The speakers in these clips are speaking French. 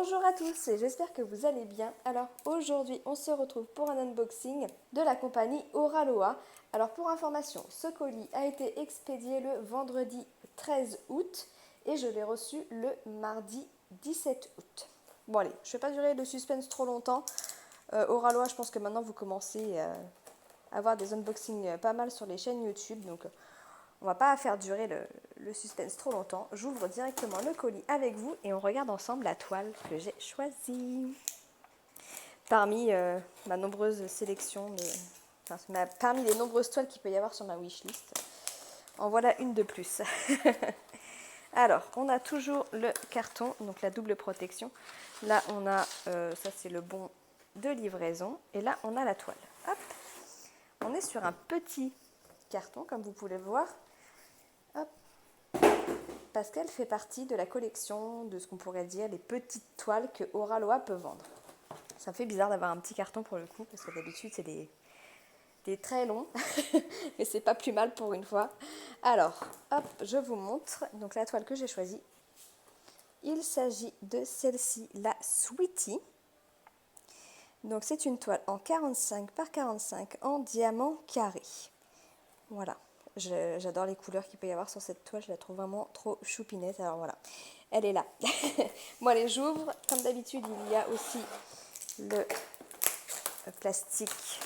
Bonjour à tous et j'espère que vous allez bien. Alors aujourd'hui on se retrouve pour un unboxing de la compagnie Oraloa. Alors pour information, ce colis a été expédié le vendredi 13 août et je l'ai reçu le mardi 17 août. Bon allez, je ne vais pas durer le suspense trop longtemps. Oraloa, je pense que maintenant vous commencez à avoir des unboxings pas mal sur les chaînes YouTube, donc on va pas faire durer le suspense trop longtemps. J'ouvre directement le colis avec vous et on regarde ensemble la toile que j'ai choisie. Parmi ma nombreuse sélection, parmi les nombreuses toiles qu'il peut y avoir sur ma wishlist, en voilà une de plus. Alors, on a toujours le carton, donc la double protection. Là, on a, ça c'est le bon de livraison. Et là, on a la toile. Hop. On est sur un petit carton, comme vous pouvez le voir. Hop. Parce qu'elle fait partie de la collection de ce qu'on pourrait dire les petites toiles que Oraloa peut vendre. Ça me fait bizarre d'avoir un petit carton pour le coup, parce que d'habitude c'est des très longs, mais c'est pas plus mal pour une fois. Alors, hop, je vous montre donc la toile que j'ai choisie. Il s'agit de celle-ci, la Sweetie. Donc c'est une toile en 45 par 45 en diamant carré. Voilà. J'adore les couleurs qu'il peut y avoir sur cette toile, je la trouve vraiment trop choupinette. Alors voilà, elle est là. Bon allez, j'ouvre. Comme d'habitude, il y a aussi le plastique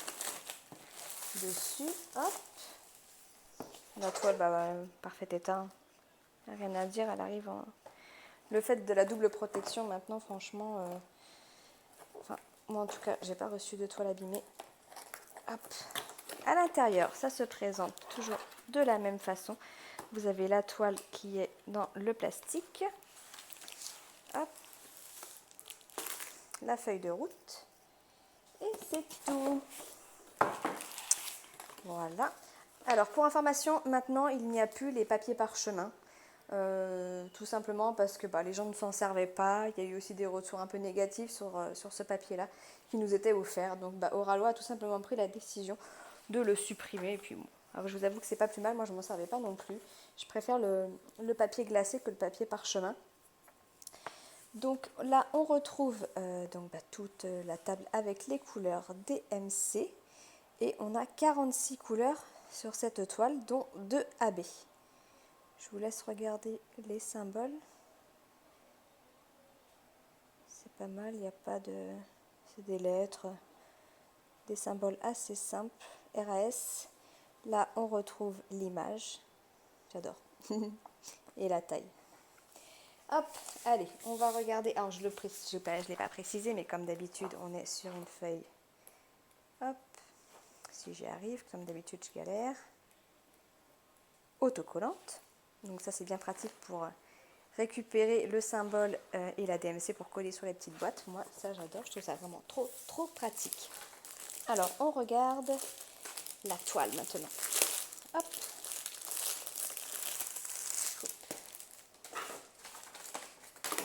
dessus. Hop. La toile, parfait état. Rien à dire, elle arrive en... Le fait de la double protection maintenant, franchement... Enfin, moi en tout cas, j'ai pas reçu de toile abîmée. Hop. À l'intérieur, ça se présente toujours de la même façon. Vous avez la toile qui est dans le plastique. Hop. La feuille de route. Et c'est tout. Voilà. Alors, pour information, maintenant, il n'y a plus les papiers parchemin. Tout simplement parce que les gens ne s'en servaient pas. Il y a eu aussi des retours un peu négatifs sur ce papier-là qui nous était offert. Donc, Oraloa a tout simplement pris la décision de le supprimer. Et puis, bon, alors, je vous avoue que c'est pas plus mal. Moi, je ne m'en servais pas non plus. Je préfère le papier glacé que le papier parchemin. Donc là, on retrouve toute la table avec les couleurs DMC. Et on a 46 couleurs sur cette toile, dont 2 AB. Je vous laisse regarder les symboles. C'est pas mal, il n'y a pas de... C'est des lettres, des symboles assez simples. RAS. Là, on retrouve l'image. J'adore. Et la taille. Hop, allez, on va regarder. Alors, je ne l'ai pas précisé, mais comme d'habitude, on est sur une feuille. Hop, si j'y arrive, comme d'habitude, je galère. Autocollante. Donc ça, c'est bien pratique pour récupérer le symbole et la DMC pour coller sur les petites boîtes. Moi, ça, j'adore. Je trouve ça vraiment trop pratique. Alors, on regarde la toile maintenant. Hop.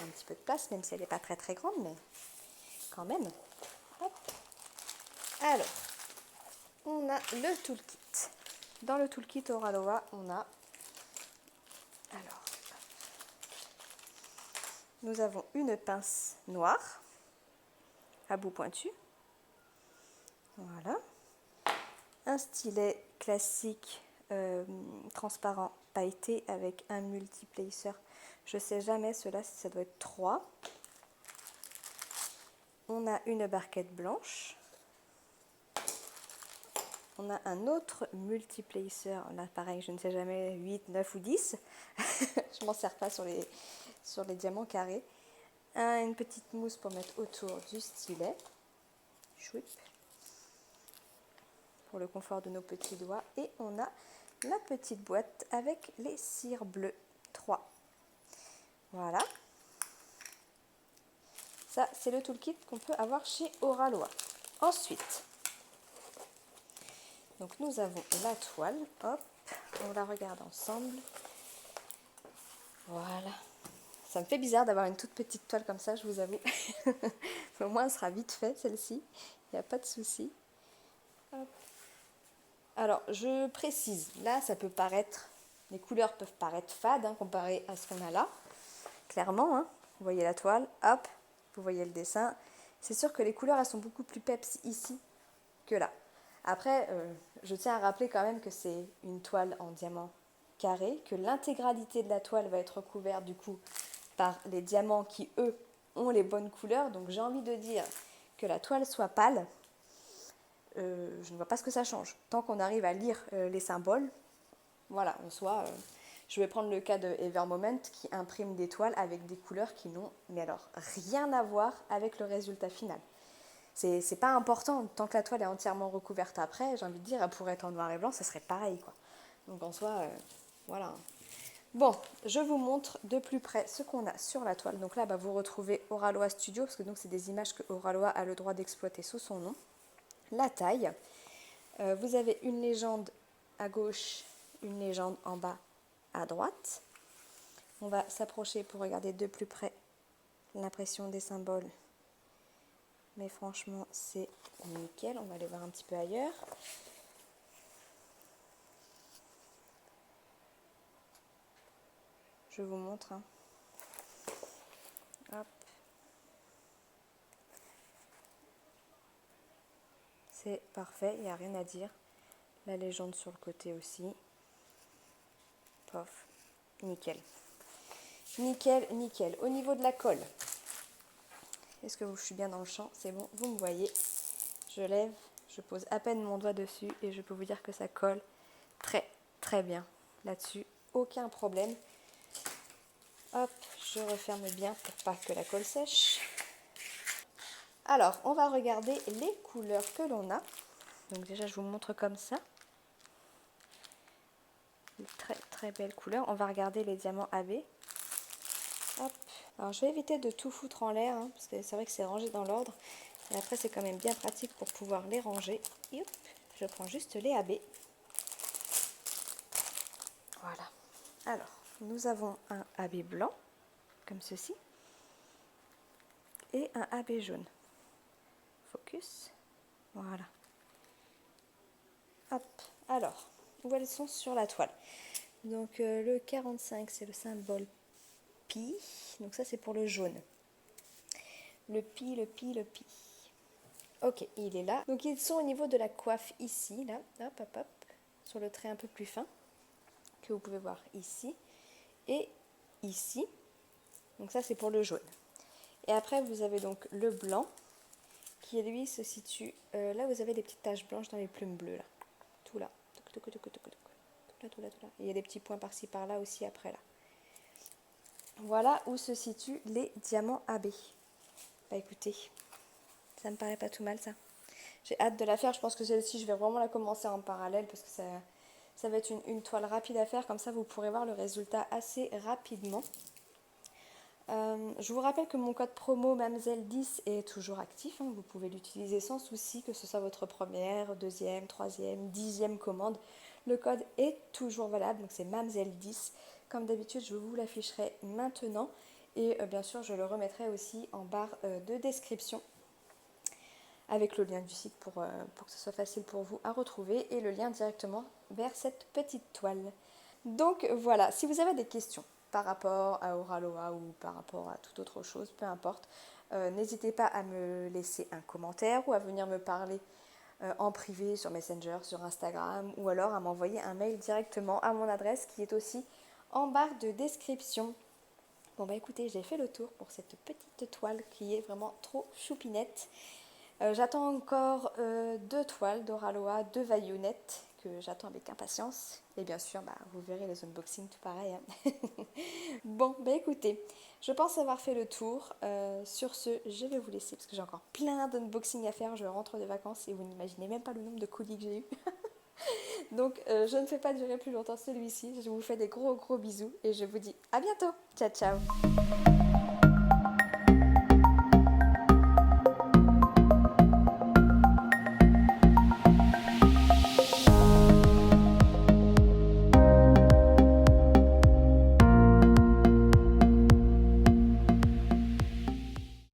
Un petit peu de place, même si elle n'est pas très grande, mais quand même. Hop. Alors, on a le toolkit. Dans le toolkit Oraloa, on a... Alors, nous avons une pince noire à bout pointu. Voilà. Un stylet classique transparent pailleté avec un multiplacer. Je ne sais jamais cela si ça doit être 3. On a une barquette blanche. On a un autre multiplacer. Là, pareil, je ne sais jamais 8, 9 ou 10. Je m'en sers pas sur les diamants carrés. Une petite mousse pour mettre autour du stylet. Chouip. Pour le confort de nos petits doigts. Et on a la petite boîte avec les cires bleues 3. Voilà. Ça, c'est le toolkit qu'on peut avoir chez Oraloa. Ensuite, donc nous avons la toile. Hop, on la regarde ensemble. Voilà. Ça me fait bizarre d'avoir une toute petite toile comme ça, je vous avoue. Mais au moins, elle sera vite faite, celle-ci. Il n'y a pas de souci. Hop. Alors, je précise. Là, ça peut paraître... Les couleurs peuvent paraître fades comparées à ce qu'on a là. Clairement, hein. Vous voyez la toile. Hop. Vous voyez le dessin. C'est sûr que les couleurs, elles sont beaucoup plus peps ici que là. Après, je tiens à rappeler quand même que c'est une toile en diamant carré, que l'intégralité de la toile va être recouverte du coup par les diamants qui, eux, ont les bonnes couleurs. Donc j'ai envie de dire que la toile soit pâle, je ne vois pas ce que ça change. Tant qu'on arrive à lire les symboles, voilà, en soi, je vais prendre le cas de Evermoment qui imprime des toiles avec des couleurs qui n'ont, mais alors, rien à voir avec le résultat final. C'est pas important, tant que la toile est entièrement recouverte après, j'ai envie de dire, elle pourrait être en noir et blanc, ça serait pareil, quoi. Donc en soi, voilà. Bon, je vous montre de plus près ce qu'on a sur la toile. Donc là, vous retrouvez Auraloa Studio, parce que donc c'est des images que Auraloa a le droit d'exploiter sous son nom. La taille, vous avez une légende à gauche, une légende en bas à droite. On va s'approcher pour regarder de plus près l'impression des symboles. Mais franchement, c'est nickel. On va aller voir un petit peu ailleurs. Je vous montre. Hein. Hop. C'est parfait, il n'y a rien à dire. La légende sur le côté aussi. Pof. Nickel. Nickel, nickel. Au niveau de la colle, est-ce que je suis bien dans le champ? C'est bon, vous me voyez. Je lève, je pose à peine mon doigt dessus et je peux vous dire que ça colle très très bien là-dessus. Aucun problème. Hop, je referme bien pour pas que la colle sèche. Alors, on va regarder les couleurs que l'on a. Donc déjà, je vous montre comme ça. Une très très belle couleur. On va regarder les diamants AB. Hop. Alors, je vais éviter de tout foutre en l'air, hein, parce que c'est vrai que c'est rangé dans l'ordre. Et après, c'est quand même bien pratique pour pouvoir les ranger. Et hop, je prends juste les AB. Voilà. Alors, nous avons un AB blanc, comme ceci, et un AB jaune. Focus. Voilà. Hop. Alors, où elles sont sur la toile? Donc, le 45, c'est le symbole pi. Donc, ça, c'est pour le jaune. Le pi, le pi, le pi. Ok, il est là. Donc, ils sont au niveau de la coiffe ici, là. Hop, hop, hop. Sur le trait un peu plus fin, que vous pouvez voir ici. Et ici. Donc, ça, c'est pour le jaune. Et après, vous avez donc le blanc, qui lui se situe là, vous avez des petites taches blanches dans les plumes bleues, là. Tout là. Tout là. Il y a des petits points par-ci, par-là aussi après, là. Voilà où se situent les diamants AB. Bah écoutez, ça me paraît pas tout mal, ça. J'ai hâte de la faire. Je pense que celle-ci, je vais vraiment la commencer en parallèle parce que ça va être une toile rapide à faire. Comme ça, vous pourrez voir le résultat assez rapidement. Je vous rappelle que mon code promo MAMZEL10 est toujours actif. Hein. Vous pouvez l'utiliser sans souci, que ce soit votre première, deuxième, troisième, 10e commande. Le code est toujours valable, donc c'est MAMZEL10. Comme d'habitude, je vous l'afficherai maintenant. Et bien sûr, je le remettrai aussi en barre de description avec le lien du site pour que ce soit facile pour vous à retrouver et le lien directement vers cette petite toile. Donc voilà, si vous avez des questions par rapport à Auraloa ou par rapport à toute autre chose, peu importe, n'hésitez pas à me laisser un commentaire ou à venir me parler en privé sur Messenger, sur Instagram ou alors à m'envoyer un mail directement à mon adresse qui est aussi en barre de description. Bon bah écoutez, j'ai fait le tour pour cette petite toile qui est vraiment trop choupinette. J'attends encore 2 toiles d'Auraloa, 2 vaillonnettes que j'attends avec impatience. Et bien sûr, vous verrez les unboxings tout pareil. Hein. Bon, écoutez, je pense avoir fait le tour. Sur ce, je vais vous laisser parce que j'ai encore plein d'unboxings à faire. Je rentre des vacances et vous n'imaginez même pas le nombre de colis que j'ai eu. Donc, je ne fais pas durer plus longtemps celui-ci. Je vous fais des gros bisous et je vous dis à bientôt. Ciao, ciao.